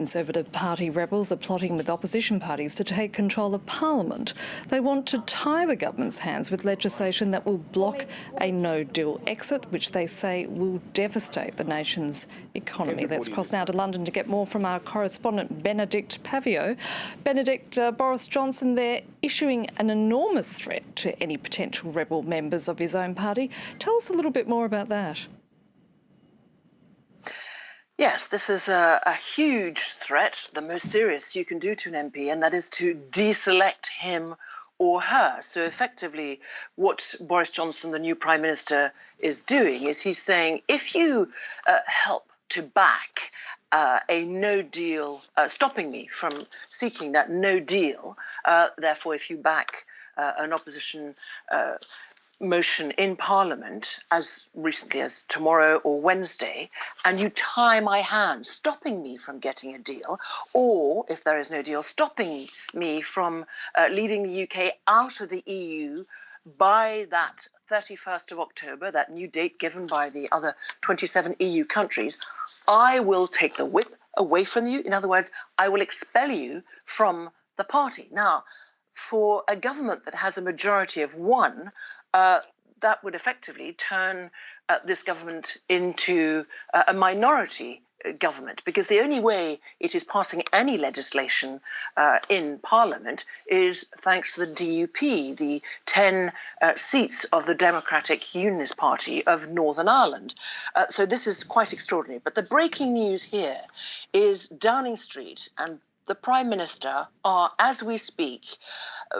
Conservative Party rebels are plotting with opposition parties to take control of Parliament. They want to tie the government's hands with legislation that will block a no-deal exit, which they say will devastate the nation's economy. Let's cross now to London to get more from our correspondent Bénédicte Paviot. Bénédicte, Boris Johnson there issuing an enormous threat to any potential rebel members of his own party. Tell us a little bit more about that. Yes, this is a huge threat, the most serious you can do to an MP, and that is to deselect him or her. So effectively, what Boris Johnson, the new Prime Minister, is doing is he's saying, if you help to back a no deal, stopping me from seeking that no deal, therefore, if you back an opposition motion in Parliament as recently as tomorrow or Wednesday, and you tie my hands, stopping me from getting a deal, or if there is no deal, stopping me from leading the UK out of the EU by that 31st of October, that new date given by the other 27 EU countries, I will take the whip away from you. In other words, I will expel you from the party. Now, for a government that has a majority of one, that would effectively turn this government into a minority government, because the only way it is passing any legislation in Parliament is thanks to the DUP, the 10 seats of the Democratic Unionist Party of Northern Ireland. So this is quite extraordinary. But the breaking news here is Downing Street and the Prime Minister are, as we speak,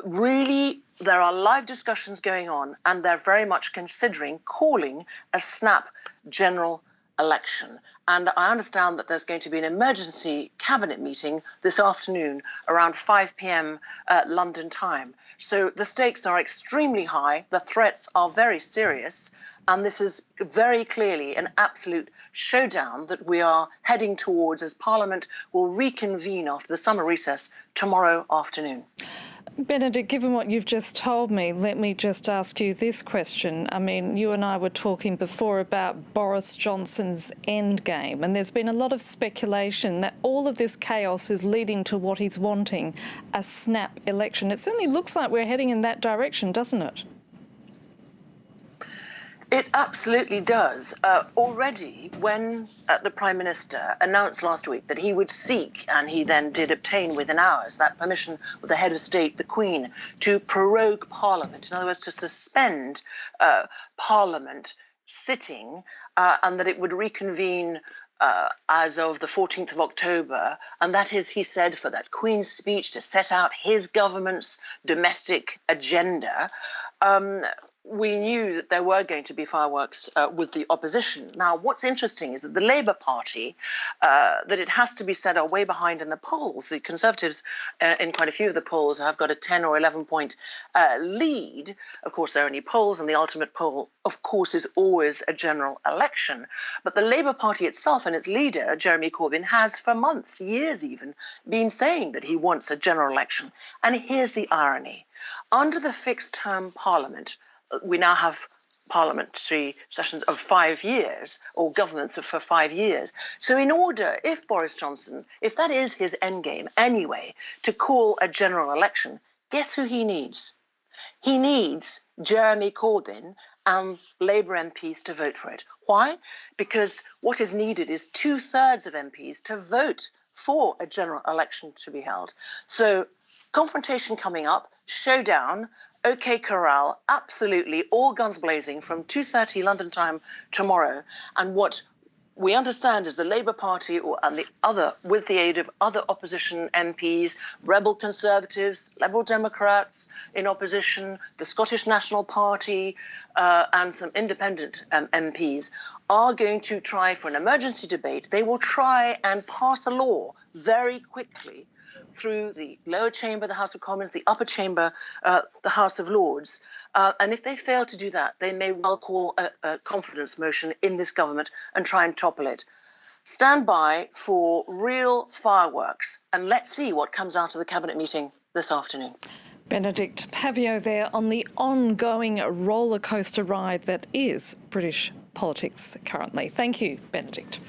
really, there are live discussions going on, and they're very much considering calling a snap general election. And I understand that there's going to be an emergency cabinet meeting this afternoon around 5 p.m. London time. So the stakes are extremely high. The threats are very serious. And this is very clearly an absolute showdown that we are heading towards as Parliament will reconvene after the summer recess tomorrow afternoon. Bénédicte, given what you've just told me, let me just ask you this question. I mean, you and I were talking before about Boris Johnson's endgame, and there's been a lot of speculation that all of this chaos is leading to what he's wanting, a snap election. It certainly looks like we're heading in that direction, doesn't it? It absolutely does. Already, when the Prime Minister announced last week that he would seek, and he then did obtain within hours, that permission with the head of state, the Queen, to prorogue Parliament, in other words, to suspend Parliament sitting, and that it would reconvene as of the 14th of October. And that is, he said, for that Queen's speech to set out his government's domestic agenda. We knew that there were going to be fireworks with the opposition. Now, what's interesting is that the Labour Party, that it has to be said, are way behind in the polls. The Conservatives, in quite a few of the polls, have got a 10 or 11-point lead. Of course, there are only polls, and the ultimate poll, of course, is always a general election. But the Labour Party itself and its leader, Jeremy Corbyn, has for months, years even, been saying that he wants a general election. And here's the irony. Under the fixed-term Parliament, we now have parliamentary sessions of 5 years, or governments for 5 years. So in order, if Boris Johnson, if that is his endgame anyway, to call a general election, guess who he needs? He needs Jeremy Corbyn and Labour MPs to vote for it. Why? Because what is needed is 2/3 of MPs to vote for a general election to be held. So confrontation coming up, showdown, OK Corral, absolutely, all guns blazing from 2:30 London time tomorrow. And what we understand is the Labour Party and the other, with the aid of other opposition MPs, rebel Conservatives, Liberal Democrats in opposition, the Scottish National Party, and some independent MPs, are going to try for an emergency debate. They will try and pass a law very quickly through the lower chamber, the House of Commons, the upper chamber, the House of Lords. And if they fail to do that, they may well call a confidence motion in this government and try and topple it. Stand by for real fireworks, and let's see what comes out of the cabinet meeting this afternoon. Bénédicte Paviot there on the ongoing roller coaster ride that is British politics currently. Thank you, Bénédicte.